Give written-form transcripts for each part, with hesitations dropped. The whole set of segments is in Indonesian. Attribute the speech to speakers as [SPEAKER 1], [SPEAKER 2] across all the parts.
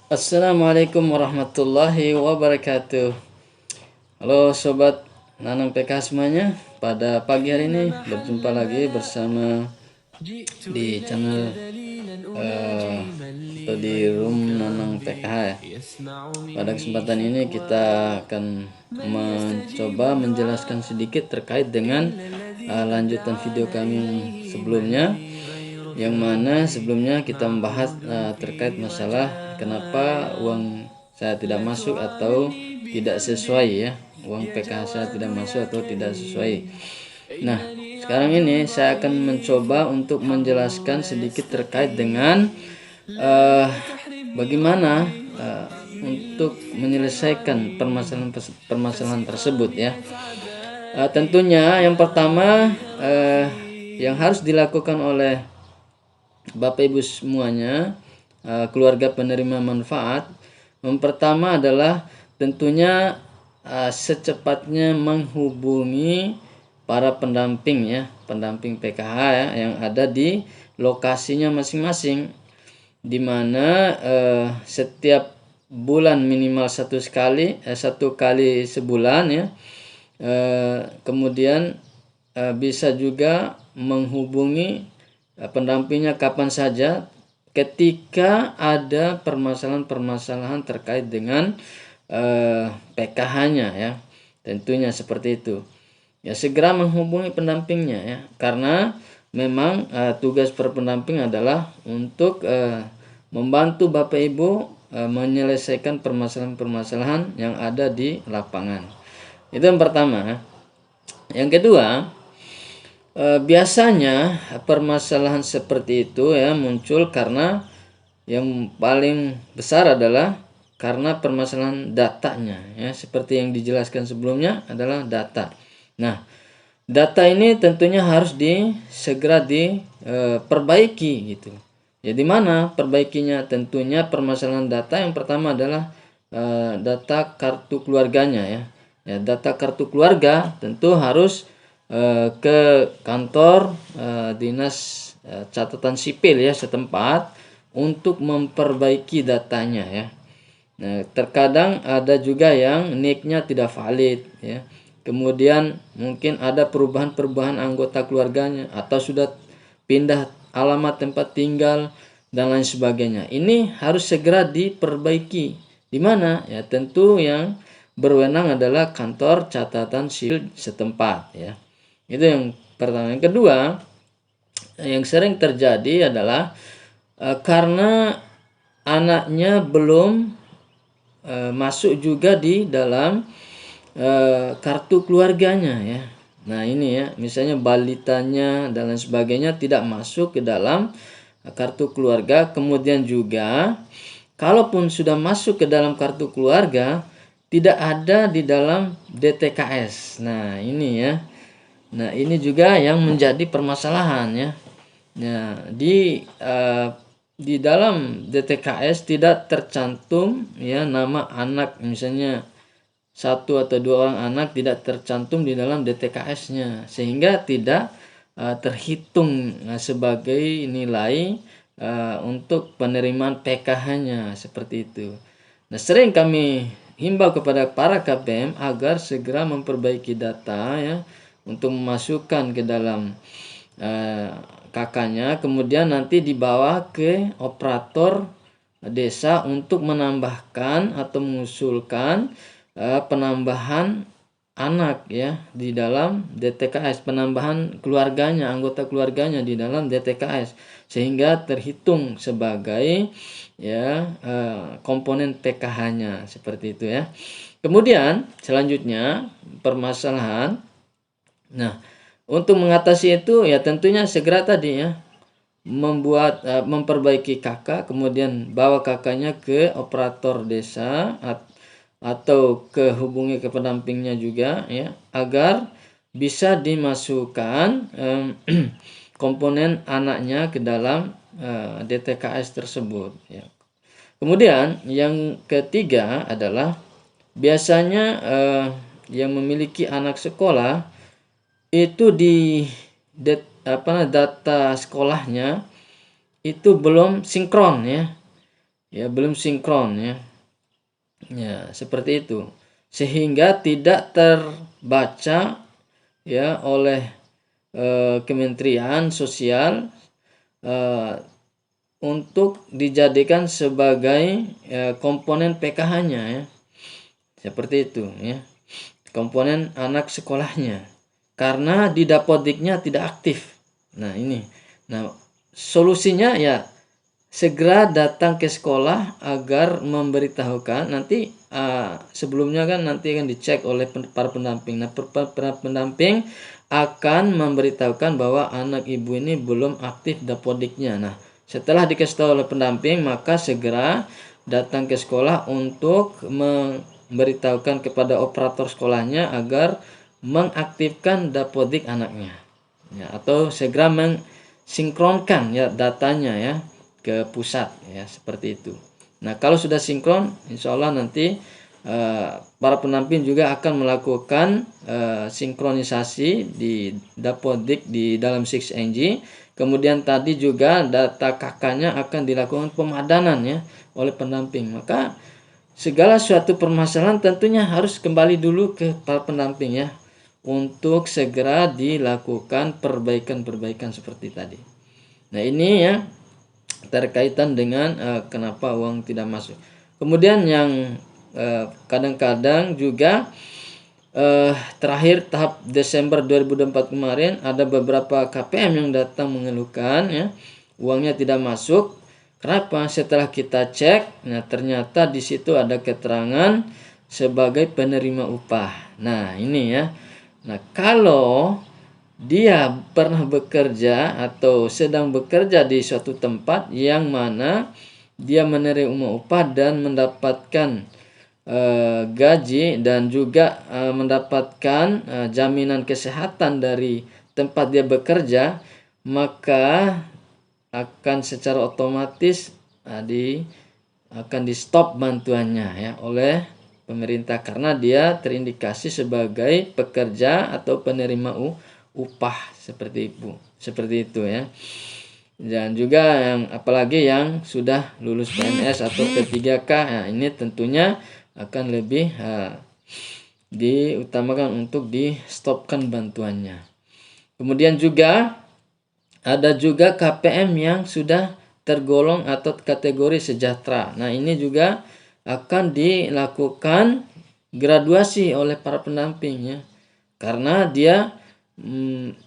[SPEAKER 1] Assalamualaikum warahmatullahi wabarakatuh. Halo sobat Nanang PK semuanya. Pada pagi hari ini berjumpa lagi bersama di channel atau di room Nanang PKH ya. Pada kesempatan ini kita akan mencoba menjelaskan sedikit terkait dengan lanjutan video kami yang sebelumnya, yang mana sebelumnya kita membahas terkait masalah kenapa uang saya tidak masuk atau tidak sesuai ya, uang PKH saya tidak masuk atau tidak sesuai. Nah, sekarang ini saya akan mencoba untuk menjelaskan sedikit terkait dengan bagaimana untuk menyelesaikan permasalahan tersebut ya. Tentunya yang pertama yang harus dilakukan oleh Bapak Ibu semuanya, keluarga penerima manfaat, yang pertama adalah tentunya secepatnya menghubungi para pendamping ya, pendamping PKH ya, yang ada di lokasinya masing-masing, di mana setiap bulan minimal satu kali sebulan ya. Kemudian bisa juga menghubungi pendampingnya kapan saja ketika ada permasalahan-permasalahan terkait dengan PKH-nya ya. Tentunya seperti itu. Ya, segera menghubungi pendampingnya ya, karena memang tugas per pendamping adalah untuk membantu Bapak Ibu menyelesaikan permasalahan-permasalahan yang ada di lapangan. Itu yang pertama. Yang kedua, biasanya permasalahan seperti itu ya muncul karena yang paling besar adalah karena permasalahan datanya ya, seperti yang dijelaskan sebelumnya adalah data. Nah, data ini tentunya harus segera diperbaiki gitu. Ya, di mana perbaikinya? Tentunya permasalahan data yang pertama adalah data kartu keluarganya ya. Ya, data kartu keluarga tentu harus ke kantor dinas catatan sipil ya setempat untuk memperbaiki datanya ya. Nah, terkadang ada juga yang nicknya tidak valid ya. Kemudian mungkin ada perubahan-perubahan anggota keluarganya atau sudah pindah alamat tempat tinggal dan lain sebagainya. Ini harus segera diperbaiki. Di mana? Ya tentu yang berwenang adalah kantor catatan sipil setempat ya. Itu yang pertama. Yang kedua, yang sering terjadi adalah karena anaknya belum masuk juga di dalam kartu keluarganya ya. Nah ini ya, misalnya balitanya dan lain sebagainya tidak masuk ke dalam kartu keluarga. Kemudian juga kalaupun sudah masuk ke dalam kartu keluarga, tidak ada di dalam DTKS. Nah ini ya. Nah ini juga yang menjadi permasalahan ya. Nah di dalam DTKS tidak tercantum ya nama anak, misalnya satu atau dua orang anak tidak tercantum di dalam DTKS-nya, sehingga tidak terhitung sebagai nilai untuk penerimaan PKH-nya seperti itu. Nah sering kami himbau kepada para KPM agar segera memperbaiki data ya, untuk memasukkan ke dalam kakaknya, kemudian nanti dibawa ke operator desa untuk menambahkan atau mengusulkan penambahan anak ya di dalam DTKS, penambahan keluarganya, anggota keluarganya di dalam DTKS, sehingga terhitung sebagai ya komponen PKH-nya seperti itu ya. Kemudian selanjutnya permasalahan. Nah, untuk mengatasi itu ya tentunya segera tadi ya memperbaiki kakak, kemudian bawa kakaknya ke operator desa atau hubungi ke pendampingnya juga ya, agar bisa dimasukkan komponen anaknya ke dalam DTKS tersebut ya. Kemudian yang ketiga adalah biasanya yang memiliki anak sekolah itu di data sekolahnya itu belum sinkron ya. ya belum sinkron ya. Ya, seperti itu. Sehingga tidak terbaca ya oleh Kementerian Sosial untuk dijadikan sebagai komponen PKH-nya ya. Seperti itu ya. Komponen anak sekolahnya. Karena di Dapodiknya tidak aktif. Nah, ini. Nah, solusinya ya segera datang ke sekolah agar memberitahukan. Nanti sebelumnya kan nanti akan dicek oleh para pendamping. Nah, para pendamping akan memberitahukan bahwa anak ibu ini belum aktif Dapodiknya. Nah, setelah dikasih tahu oleh pendamping, maka segera datang ke sekolah untuk memberitahukan kepada operator sekolahnya agar mengaktifkan Dapodik anaknya ya, atau segera mensinkronkan ya datanya ya ke pusat ya, seperti itu. Nah, kalau sudah sinkron, insya Allah nanti para pendamping juga akan melakukan sinkronisasi di Dapodik di dalam 6NG. Kemudian tadi juga data kakaknya akan dilakukan pemadanan ya oleh pendamping. Maka segala suatu permasalahan tentunya harus kembali dulu ke para pendamping ya, untuk segera dilakukan perbaikan-perbaikan seperti tadi. Nah, ini ya terkaitan dengan kenapa uang tidak masuk. Kemudian yang kadang-kadang juga terakhir tahap Desember 2024 kemarin ada beberapa KPM yang datang mengeluhkan ya uangnya tidak masuk. Kenapa? Setelah kita cek, nah ternyata di situ ada keterangan sebagai penerima upah. Nah, ini ya. Nah, kalau dia pernah bekerja atau sedang bekerja di suatu tempat yang mana dia menerima upah dan mendapatkan gaji dan juga mendapatkan jaminan kesehatan dari tempat dia bekerja, maka akan secara otomatis akan di stop bantuannya ya oleh pemerintah karena dia terindikasi sebagai pekerja atau penerima upah seperti itu ya. Dan juga yang apalagi yang sudah lulus PNS atau P3K ya, ini tentunya akan lebih diutamakan untuk di stopkan bantuannya. Kemudian juga ada juga KPM yang sudah tergolong atau kategori sejahtera. Nah, ini juga akan dilakukan graduasi oleh para pendamping ya, karena dia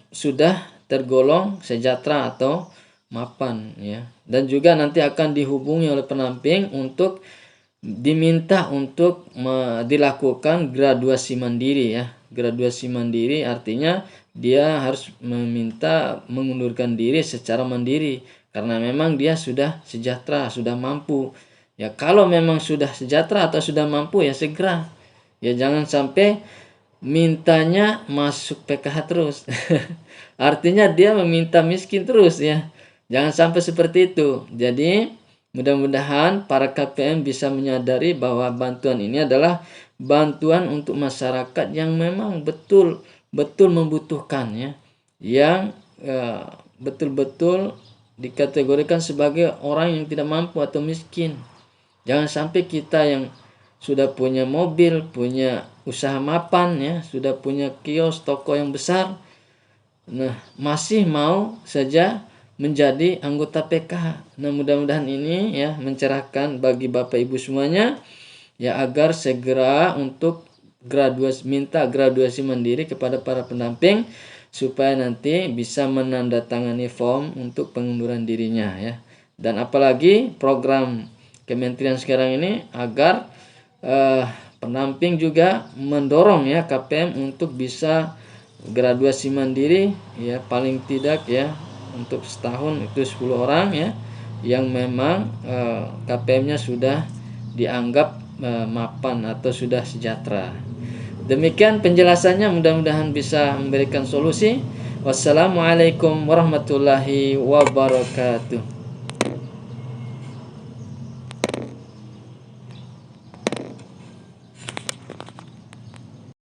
[SPEAKER 1] sudah tergolong sejahtera atau mapan ya, dan juga nanti akan dihubungi oleh pendamping untuk diminta untuk dilakukan graduasi mandiri ya. Graduasi mandiri artinya dia harus meminta mengundurkan diri secara mandiri karena memang dia sudah sejahtera, sudah mampu. Ya, kalau memang sudah sejahtera atau sudah mampu ya segera. Ya, jangan sampai mintanya masuk PKH terus. Artinya dia meminta miskin terus ya. Jangan sampai seperti itu. Jadi mudah-mudahan para KPM bisa menyadari bahwa bantuan ini adalah bantuan untuk masyarakat yang memang betul-betul membutuhkan ya, yang betul-betul dikategorikan sebagai orang yang tidak mampu atau miskin. Jangan sampai kita yang sudah punya mobil, punya usaha mapan ya, sudah punya kios, toko yang besar, nah masih mau saja menjadi anggota PKH. Nah, mudah-mudahan ini ya mencerahkan bagi Bapak Ibu semuanya ya, agar segera untuk minta graduasi mandiri kepada para pendamping supaya nanti bisa menandatangani form untuk pengunduran dirinya ya. Dan apalagi program kementerian sekarang ini agar pendamping juga mendorong ya KPM untuk bisa graduasi mandiri ya, paling tidak ya untuk setahun itu 10 orang ya yang memang KPM-nya sudah dianggap mapan atau sudah sejahtera. Demikian penjelasannya, mudah-mudahan bisa memberikan solusi. Wassalamualaikum warahmatullahi wabarakatuh.